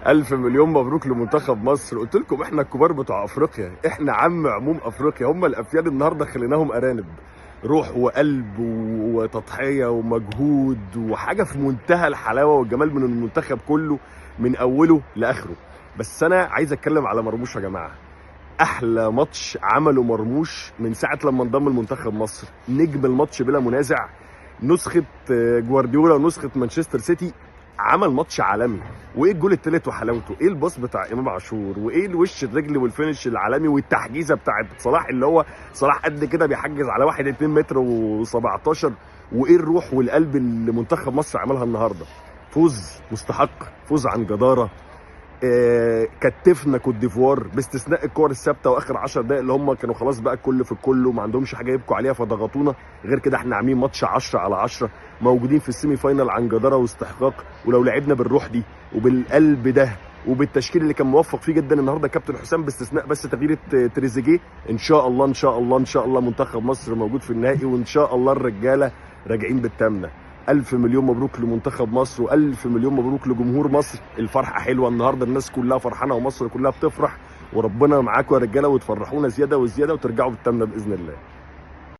ألف مليون مبروك لمنتخب مصر. قلت لكم احنا الكبار بتوع افريقيا، احنا عموم افريقيا. هم الافياد النهارده خليناهم ارانب، روح وقلب وتضحيه ومجهود وحاجه في منتهى الحلاوه والجمال من المنتخب كله من اوله لاخره. بس انا عايز اتكلم على مرموش يا جماعه. احلى ماتش عمله مرموش من ساعه لما انضم لمنتخب مصر، نجم الماتش بلا منازع. نسخه جوارديولا ونسخه مانشستر سيتي، عمل ماتش عالمي. وايه الجول التالت وحلاوته، ايه الباص بتاع امام عاشور، وايه الوش الرجل والفينش العالمي والتحجيزه بتاعت صلاح، اللي هو صلاح قد كده بيحجز على 2 متر و17. وايه الروح والقلب اللي منتخب مصر عملها النهارده. فوز مستحق، فوز عن جداره. كتفنا كوت ديفوار باستثناء الكور الثابته واخر 10 دقائق اللي هم كانوا خلاص بقى الكل في الكل وما عندهمش حاجه يبكوا عليها فضغطونا. غير كده احنا عاملين ماتش 10 على 10، موجودين في السيمي فاينال عن جداره واستحقاق. ولو لعبنا بالروح دي وبالقلب ده وبالتشكيل اللي كان موفق فيه جدا النهارده كابتن حسام، باستثناء بس تغيير تريزيجيه، ان شاء الله ان شاء الله ان شاء الله منتخب مصر موجود في النهائي، وان شاء الله الرجاله راجعين بالتامنه. ألف مليون مبروك لمنتخب مصر، وألف مليون مبروك لجمهور مصر. الفرحة حلوة النهاردة، الناس كلها فرحانة ومصر كلها بتفرح، وربنا معاكم يا رجالة وتفرحونا زيادة وزيادة وترجعوا بالتامنة بإذن الله.